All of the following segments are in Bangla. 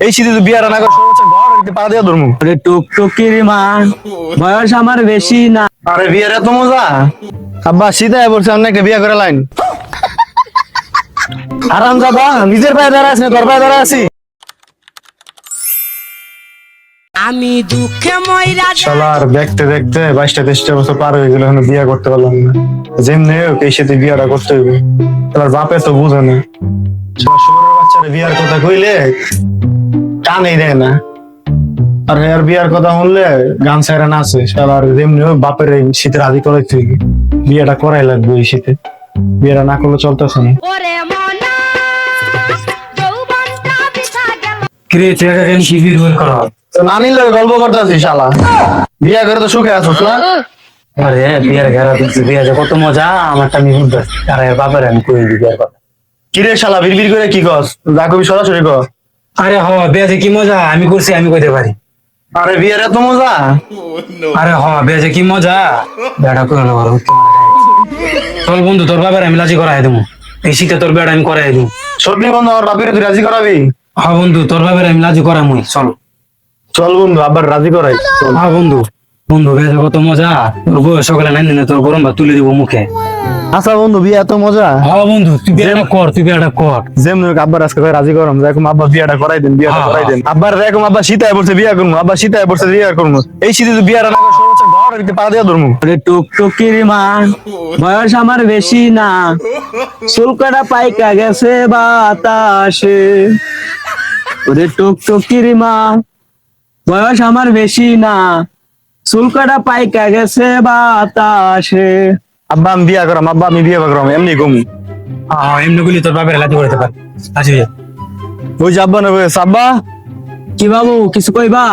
এই শীতে তুই বিয়াটা না করে সর্বোচ্চ ঘর হইতে পা দিয়ে ধরমু। টুকটুকির মা, বয়স আমার বেশি না। আরে বিয়ার এত মজা। আব্বা শীতে বলছে অনেকে বিয়া করে লাইন। আরাম যাবা নিজের পায়ে দাঁড়া আছে, তোর পায়ে দাঁড়া আছি। আমি দুঃখে ময়রা শালার দেখতে দেখতে 22-23 বছর পার হয়ে গেল, এখনো বিয়া করতে পারলাম না। যেমনি হোক এই সাথে বিয়াটা করতে হইবে। তার বাপে তো বুঝে না, শহরের বাচ্চারা বিয়ার কথা কইলে কানেই দেয় না, আর এর বিয়ার কথা শুনলে গান ছাইরা নাচে। শালার যেমনি হোক বাপের এই শীতে রাজি করাইতে হইবে, বিয়াটা করাই লাগবে এই শীতে। বিয়াটা না করলে চলতেছে না। ওরে মনা যৌবনটা বিছা গেল। কিরে চেহারা কেন শিবির বের করা? তো নানির লগে গল্প করতেছি শালা, বিয়া করে তো সুখে আছোস না? আরে বিয়ার ঘেরা দিচ্ছে, বিয়া যে কত মজা আমারটা আমি বুঝতে। আর এর বাপের আমি কই দিই বিয়ার কথা। কিরে শালা বিড়বিড় করে কি কস? যা কবি সরাসরি ক। আরে হ, বিয়া যে কি মজা আমি করছি, আমি কইতে পারি। আরে বিয়ার এত মজা। আরে হ, বিয়া যে কি মজা, বেড়া করে নেবো। চল বন্ধু, তোর বাপের আমি রাজি করাই দেবো। এই শীতে তোর বেড়া আমি করাই দেবো। সত্যি বন্ধু আমার বাপের তুই রাজি করাবি? হ্যাঁ বন্ধু, তোর বাপের আমি রাজি করামই। চল চল বন্ধু আবার রাজি করাই। হ্যাঁ বন্ধু, বন্ধু বিয়া যে কত মজা। তোর বউ সকালে নাই দিনে তোর গরম ভাত তুলে দিব মুখে। আচ্ছা বন্ধু বিয়া এত মজা। হ্যাঁ বন্ধু, তুই বিয়াটা কর, তুই বিয়াটা কর। যেমন হোক আব্বার আজকে কই রাজি করাম, দেখুম আব্বা বিয়াটা করাই দেন, বিয়াটা হ্যাঁ, করাই দেন। আব্বার দেখুম আব্বা শীতায় পড়ছে বিয়া করবো, আব্বা শীতায় পড়ছে বিয়া করবো। এই শীতে তুই বিয়াটা না করে সর্বোচ্চ ঘর হইতে পা দিয়ে ধরমু। ওরে টুকটুকির মা, বয়স আমার বেশি না, চুলকাটা পাইকা গেছে বাতাসে। ওরে টুকটুকির মা, বয়স আমার বেশি না, চুলকাটা পাইকা গেছে বাতাসে। আব্বা আমি বিয়া করাম, আব্বা আমি বিয়া করাম, এমনি কমু। এমনি গুলি তোর বাপের লাতি করতে পার। আচ্ছা ওই যে আব্বা নেবে আব্বা। কি বাবু কিছু কইবা?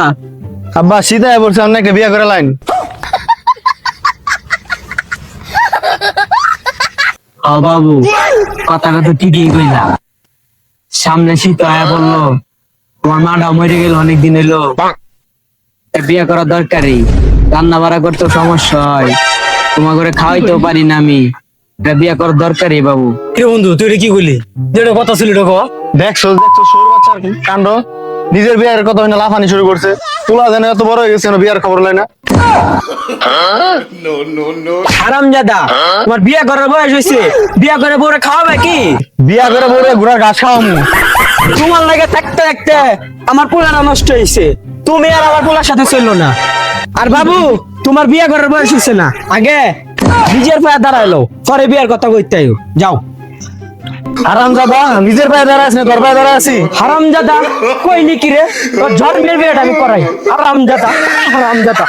আব্বা শীতায় পড়ছে অনেকে বিয়া করে লাইন। বাবু কথাটা তো ঠিকই কইলা। সামনে শীত আয়া বললো, তোমার মাটা মরে গেল অনেকদিন এলো, বিয়ে করা দরকারই। রান্না বাড়া করতে সমস্যা হয়, তোমার ঘরে খাওয়াইতেও পারি না আমি, এটা বিয়ে করার দরকারই বাবু। কে বন্ধু তুই কি বলি? যেটা কথা ছিল দেখছো দেখছো সৌর বাচ্চার কাণ্ড, নিজের বিয়ের কথা হইনা লাফানি শুরু করছে। তোলা যেন এত বড় হয়ে গেছে, বিয়ার খবর লাই না। হারামজাদা, তোমার বিয়ে করার বয়স হয়েছে, বিয়ে করে বউরে খাওয়াবে কি? বিয়া করে বলে ঘোড়ার ঘাস খাওয়ামু। তোমার লাগে থাকতে থাকতে আমার পোলাটা নষ্ট হয়েছে, তুমি আর আমার পোলার সাথে চললো না। আর বাবু তোমার বিয়ে করার বয়স হয়েছে না, আগে নিজের পায়ে দাঁড়াইলো, পরে বিয়ের কথা কইতে আইও। যাও। আরাম যাবা নিজের পায়ে দাঁড়া আছে, তোর পায়ে দাঁড়া আছি। হারামজাদা কই নিকি রে, তোর জন্মের বিয়েটা আমি করাই। হারামজাদা, হারামজাদা।